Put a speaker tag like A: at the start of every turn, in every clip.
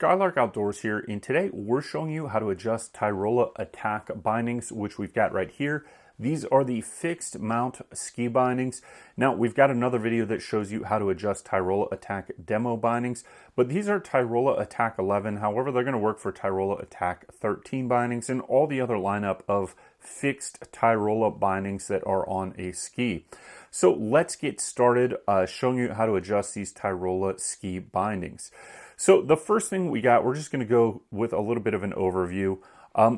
A: Skylark Outdoors here, and today we're showing you how to adjust Tyrolia Attack Bindings, which we've got right here. These are the fixed mount ski bindings. Now, we've got another video that shows you how to adjust Tyrolia Attack demo bindings, but these are Tyrolia Attack 11. However, they're going to work for Tyrolia Attack 13 bindings and all the other lineup of fixed Tyrolia bindings that are on a ski. So let's get started showing you how to adjust these Tyrolia ski bindings. So the first thing we're just going to go with a little bit of an overview.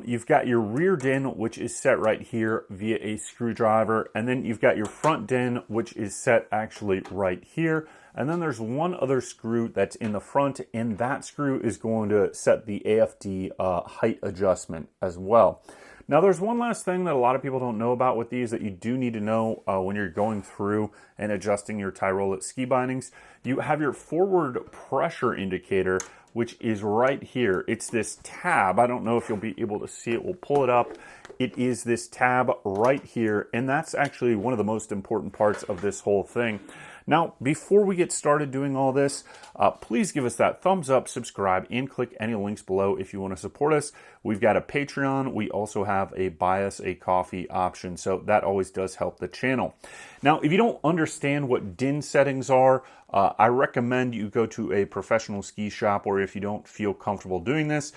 A: You've got your rear din, which is set right here via a screwdriver, and then you've got your front din, which is set actually right here. And then there's one other screw that's in the front, and that screw is going to set the AFD height adjustment as well. Now, there's one last thing that a lot of people don't know about with these that you do need to know when you're going through and adjusting your Tyrolia ski bindings. You have your forward pressure indicator, which is right here. It's this tab. I don't know if you'll be able to see it. We'll pull it up. It is this tab right here, and that's actually one of the most important parts of this whole thing. Now, before we get started doing all this, please give us that thumbs up, subscribe, and click any links below if you want to support us. We've got a Patreon. We also have a buy us a coffee option, so that always does help the channel. Now, if you don't understand what din settings are, I recommend you go to a professional ski shop, or if you don't feel comfortable doing this,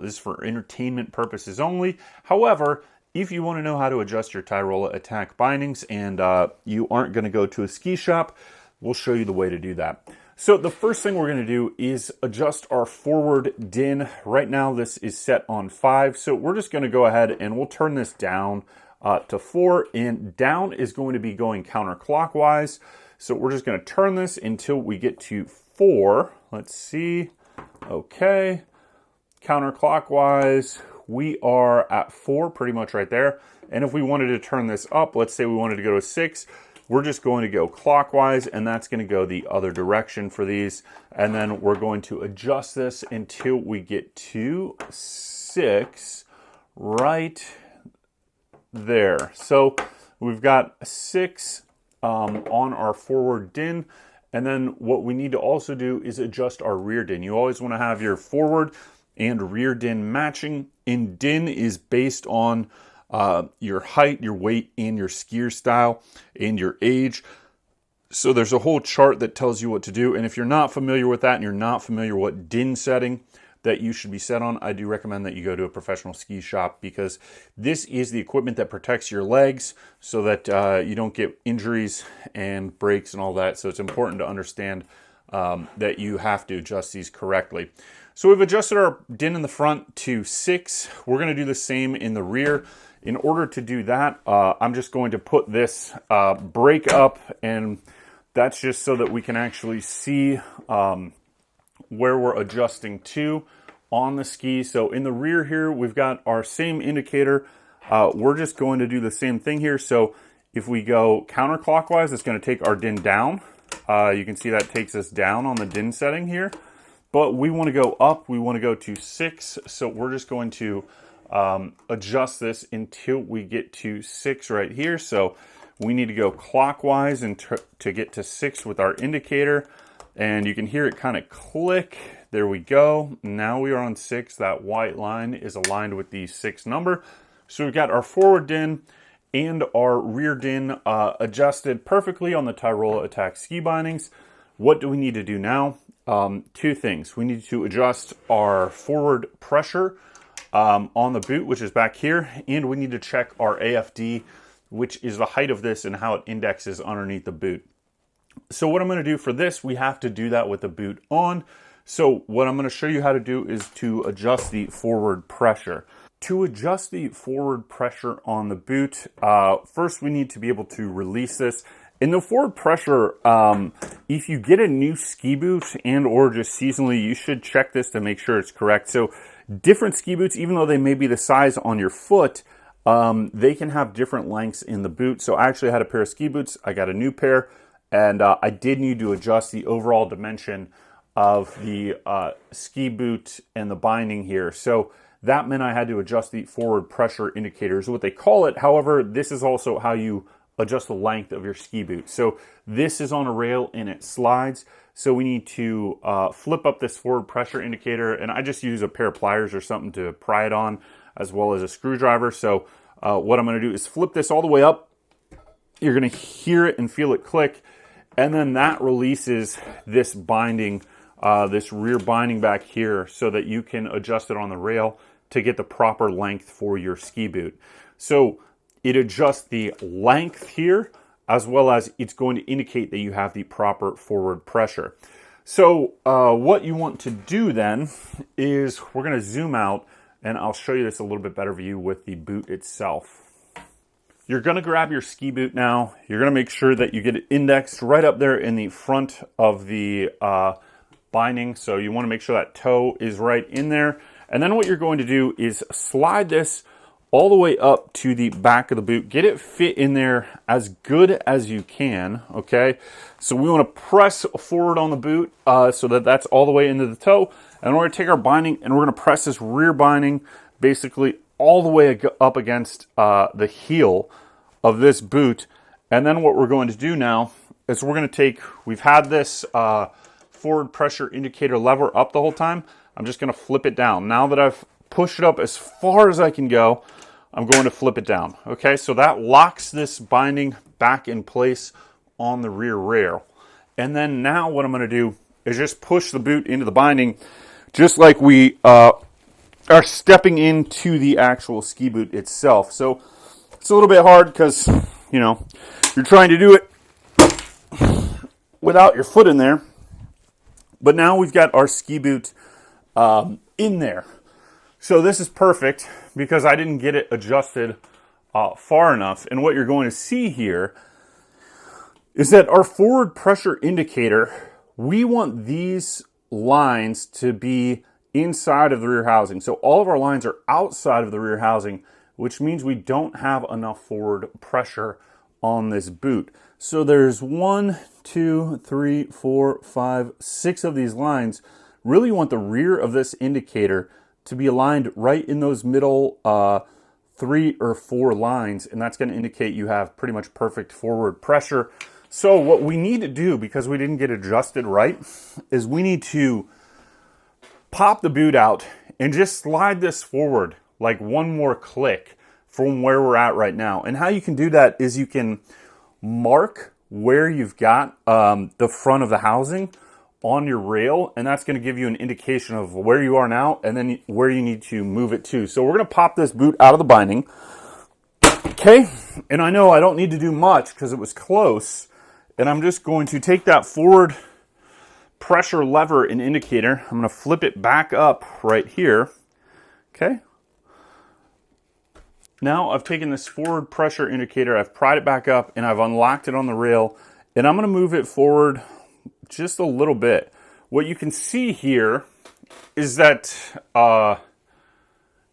A: this is for entertainment purposes only. However, if you want to know how to adjust your Tyrolia Attack bindings and you aren't going to go to a ski shop, we'll show you the way to do that. So the first thing we're going to do is adjust our forward din. Right now this is set on 5, so we're just going to go ahead and we'll turn this down to 4, and down is going to be going counterclockwise. So we're just going to turn this until we get to 4. Let's see. Okay. Counterclockwise. We are at 4, pretty much right there. And if we wanted to turn this up, let's say we wanted to go to 6, we're just going to go clockwise, and that's going to go the other direction for these. And then we're going to adjust this until we get to 6 right there. So we've got 6 on our forward din. And then what we need to also do is adjust our rear din. You always want to have your forward and rear din matching. And din is based on your height, your weight, and your skier style, and your age. So there's a whole chart that tells you what to do. And if you're not familiar with that and you're not familiar what din setting that you should be set on, I do recommend that you go to a professional ski shop, because this is the equipment that protects your legs so that you don't get injuries and breaks and all that. So it's important to understand that you have to adjust these correctly. So we've adjusted our din in the front to 6. We're going to do the same in the rear. In order to do that, I'm just going to put this brake up, and that's just so that we can actually see where we're adjusting to on the ski. So in the rear here, we've got our same indicator. We're just going to do the same thing here. So if we go counterclockwise, it's going to take our din down. You can see that takes us down on the din setting here. But we want to go up. We want to go to 6. So we're just going to adjust this until we get to 6 right here. So we need to go clockwise and to get to 6 with our indicator. And you can hear it kind of click. There we go. Now we are on 6. That white line is aligned with the 6 number. So we've got our forward din and our rear din adjusted perfectly on the Tyrolia Attack ski bindings. What do we need to do now? 2 things. We need to adjust our forward pressure on the boot, which is back here, and we need to check our AFD, which is the height of this and how it indexes underneath the boot. So what I'm going to do for this, we have to do that with the boot on. So what I'm going to show you how to do is to adjust the forward pressure. To adjust the forward pressure on the boot, first we need to be able to release this. In the forward pressure, if you get a new ski boot and or just seasonally, you should check this to make sure it's correct. So different ski boots, even though they may be the size on your foot, they can have different lengths in the boot. So I actually had a pair of ski boots. I got a new pair, and I did need to adjust the overall dimension of the ski boot and the binding here. So that meant I had to adjust the forward pressure indicator is what they call it. However, this is also how you adjust the length of your ski boot. So this is on a rail and it slides. So we need to flip up this forward pressure indicator, and I just use a pair of pliers or something to pry it on, as well as a screwdriver. So what I'm going to do is flip this all the way up. You're going to hear it and feel it click, and then that releases this binding, this rear binding back here, so that you can adjust it on the rail to get the proper length for your ski boot. So it adjusts the length here, as well as it's going to indicate that you have the proper forward pressure. So what you want to do then is we're going to zoom out, and I'll show you this a little bit better view with the boot itself. You're going to grab your ski boot now. You're going to make sure that you get it indexed right up there in the front of the binding. So you want to make sure that toe is right in there. And then what you're going to do is slide this all the way up to the back of the boot. Get it fit in there as good as you can, okay? So we want to press forward on the boot so that that's all the way into the toe. And we're going to take our binding and we're going to press this rear binding basically all the way up against the heel of this boot. And then what we're going to do now is we're going to take, we've had this forward pressure indicator lever up the whole time. I'm just going to flip it down. Now that I've pushed it up as far as I can go, I'm going to flip it down. Okay, so that locks this binding back in place on the rear rail. And then now what I'm going to do is just push the boot into the binding, just like we are stepping into the actual ski boot itself. So it's a little bit hard because, you know, you're trying to do it without your foot in there. But now we've got our ski boot in there. So this is perfect because I didn't get it adjusted far enough. And what you're going to see here is that our forward pressure indicator, we want these lines to be inside of the rear housing. So all of our lines are outside of the rear housing, which means we don't have enough forward pressure on this boot. So there's 1, 2, 3, 4, 5, 6 of these lines. Really want the rear of this indicator to be aligned right in those middle 3 or 4 lines, and that's going to indicate you have pretty much perfect forward pressure. So what we need to do, because we didn't get adjusted right, is we need to pop the boot out and just slide this forward like one more click from where we're at right now. And how you can do that is you can mark where you've got the front of the housing on your rail, and that's going to give you an indication of where you are now and then where you need to move it to. So we're going to pop this boot out of the binding. Okay, and I know I don't need to do much because it was close, and I'm just going to take that forward pressure lever and indicator. I'm going to flip it back up right here. Okay. Now I've taken this forward pressure indicator, I've pried it back up, and I've unlocked it on the rail, and I'm going to move it forward just a little bit. What you can see here is that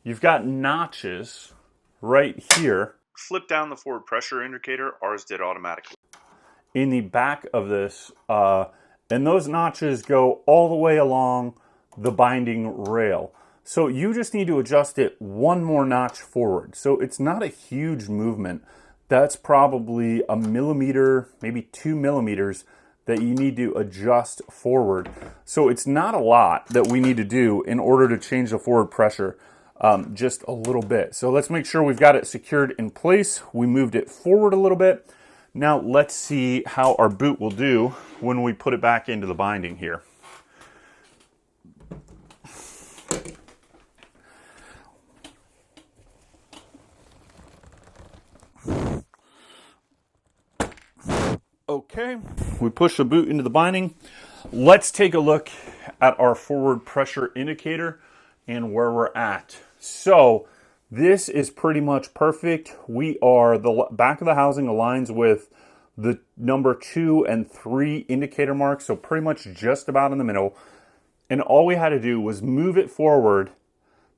A: you've got notches right here. Flip down the forward pressure indicator, ours did automatically. In the back of this, and those notches go all the way along the binding rail. So you just need to adjust it one more notch forward. So it's not a huge movement. That's probably a millimeter, maybe 2 millimeters that you need to adjust forward. So it's not a lot that we need to do in order to change the forward pressure, just a little bit. So let's make sure we've got it secured in place. We moved it forward a little bit. Now let's see how our boot will do when we put it back into the binding here. Okay, we push the boot into the binding. Let's take a look at our forward pressure indicator and where we're at. So this is pretty much perfect. We are, the back of the housing aligns with the number 2 and 3 indicator marks, so pretty much just about in the middle. And all we had to do was move it forward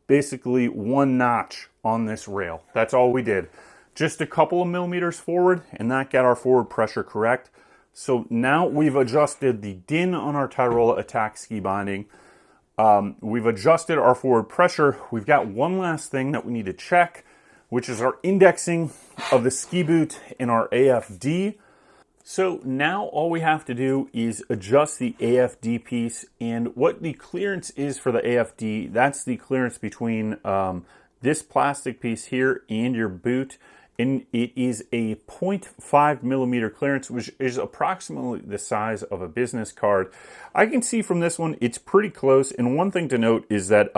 A: basically 1 notch on this rail. That's all we did. Just a couple of millimeters forward, and that got our forward pressure correct. So now we've adjusted the DIN on our Tyrolia Attack Ski Binding. We've adjusted our forward pressure. We've got one last thing that we need to check, which is our indexing of the ski boot in our AFD. So now all we have to do is adjust the AFD piece, and what the clearance is for the AFD, that's the clearance between this plastic piece here and your boot, and it is a 0.5 millimeter clearance, which is approximately the size of a business card. I can see from this one it's pretty close, and one thing to note is that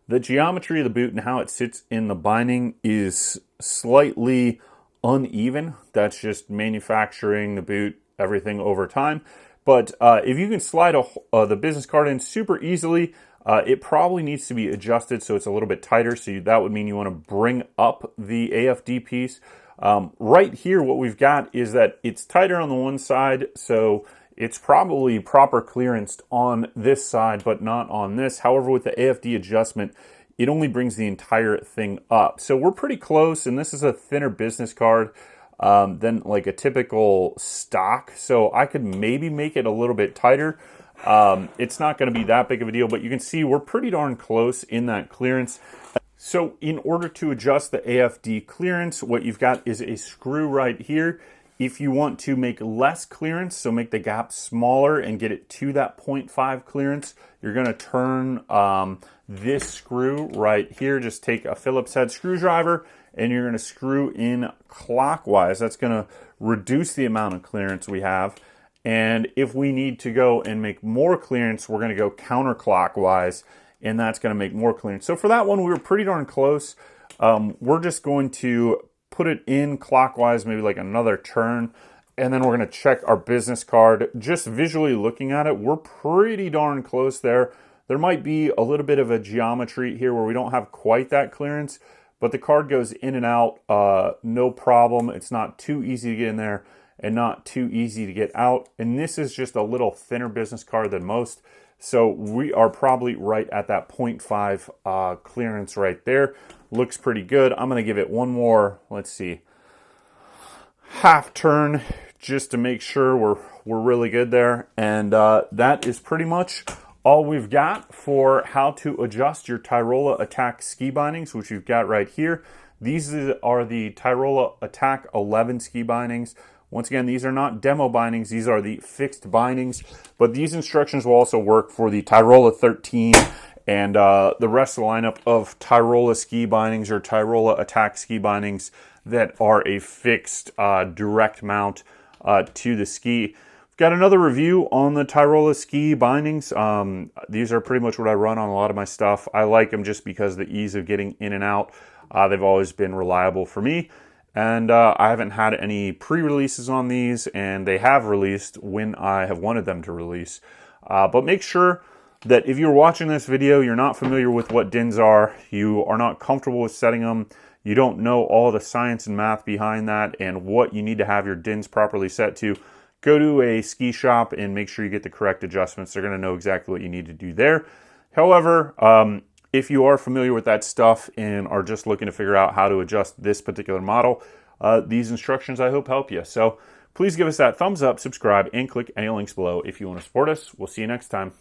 A: the geometry of the boot and how it sits in the binding is slightly uneven. That's just manufacturing the boot, everything over time. But if you can slide the business card in super easily, it probably needs to be adjusted so it's a little bit tighter. So that would mean you want to bring up the AFD piece. Right here, what we've got is that it's tighter on the one side, so it's probably proper clearanced on this side, but not on this. However, with the AFD adjustment, it only brings the entire thing up. So we're pretty close, and this is a thinner business card than like a typical stock. So I could maybe make it a little bit tighter. It's not going to be that big of a deal, but you can see we're pretty darn close in that clearance. So in order to adjust the AFD clearance, what you've got is a screw right here. If you want to make less clearance, so make the gap smaller and get it to that 0.5 clearance, you're going to turn this screw right here. Just take a Phillips head screwdriver and you're going to screw in clockwise. That's going to reduce the amount of clearance we have. And if we need to go and make more clearance, we're going to go counterclockwise, and that's going to make more clearance. So for that one, we were pretty darn close. We're just going to put it in clockwise, maybe like another turn, and then we're going to check our business card. Just visually looking at it, we're pretty darn close there. There might be a little bit of a geometry here where we don't have quite that clearance, but the card goes in and out, no problem. It's not too easy to get in there and not too easy to get out. And this is just a little thinner business card than most. So we are probably right at that 0.5 clearance right there. Looks pretty good. I'm going to give it one more, let's see, half turn just to make sure we're really good there. And that is pretty much all we've got for how to adjust your Tyrolia Attack Ski Bindings, which you've got right here. These are the Tyrolia Attack 11 ski bindings. Once again, these are not demo bindings, these are the fixed bindings, but these instructions will also work for the Tyrolia 13 and the rest of the lineup of Tyrolia ski bindings or Tyrolia Attack ski bindings that are a fixed direct mount to the ski. We've got another review on the Tyrolia ski bindings. These are pretty much what I run on a lot of my stuff. I like them just because of the ease of getting in and out. They've always been reliable for me. And I haven't had any pre-releases on these, and they have released when I have wanted them to release. But make sure that if you're watching this video, you're not familiar with what DINs are, you are not comfortable with setting them, you don't know all the science and math behind that and what you need to have your DINs properly set to, go to a ski shop and make sure you get the correct adjustments. They're going to know exactly what you need to do there. However, if you are familiar with that stuff and are just looking to figure out how to adjust this particular model, these instructions I hope help you. So please give us that thumbs up, subscribe, and click any links below if you want to support us. We'll see you next time.